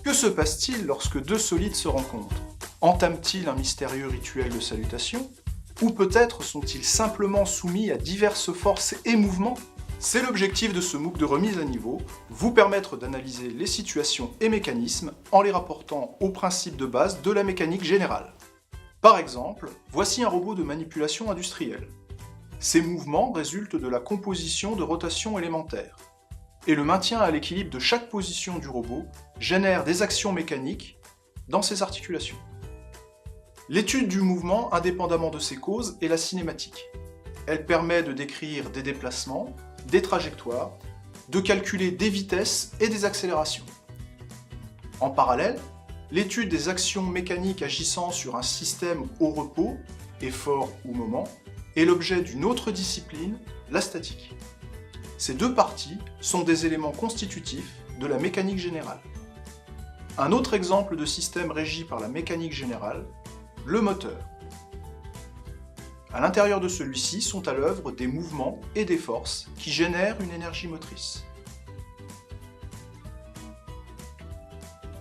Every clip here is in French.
Que se passe-t-il lorsque deux solides se rencontrent? Entament-ils un mystérieux rituel de salutation? Ou peut-être sont-ils simplement soumis à diverses forces et mouvements? C'est l'objectif de ce MOOC de remise à niveau, vous permettre d'analyser les situations et mécanismes en les rapportant aux principes de base de la mécanique générale. Par exemple, voici un robot de manipulation industrielle. Ces mouvements résultent de la composition de rotations élémentaires. Et le maintien à l'équilibre de chaque position du robot génère des actions mécaniques dans ses articulations. L'étude du mouvement, indépendamment de ses causes, est la cinématique. Elle permet de décrire des déplacements, des trajectoires, de calculer des vitesses et des accélérations. En parallèle, l'étude des actions mécaniques agissant sur un système au repos, effort ou moment, est l'objet d'une autre discipline, la statique. Ces deux parties sont des éléments constitutifs de la mécanique générale. Un autre exemple de système régi par la mécanique générale, le moteur. À l'intérieur de celui-ci sont à l'œuvre des mouvements et des forces qui génèrent une énergie motrice.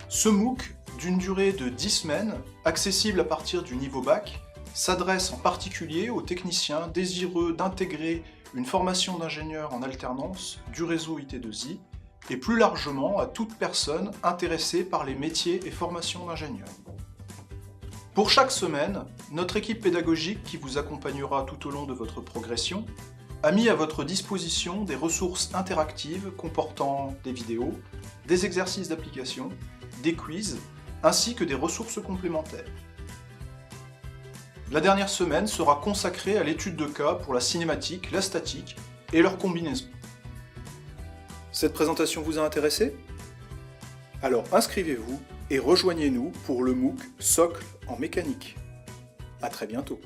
Ce MOOC, d'une durée de 10 semaines, accessible à partir du niveau bac, s'adresse en particulier aux techniciens désireux d'intégrer une formation d'ingénieur en alternance du réseau IT2I et plus largement à toute personne intéressée par les métiers et formations d'ingénieurs. Pour chaque semaine, notre équipe pédagogique qui vous accompagnera tout au long de votre progression a mis à votre disposition des ressources interactives comportant des vidéos, des exercices d'application, des quiz, ainsi que des ressources complémentaires. La dernière semaine sera consacrée à l'étude de cas pour la cinématique, la statique et leurs combinaisons. Cette présentation vous a intéressé? Alors inscrivez-vous et rejoignez-nous pour le MOOC Socle en mécanique. À très bientôt.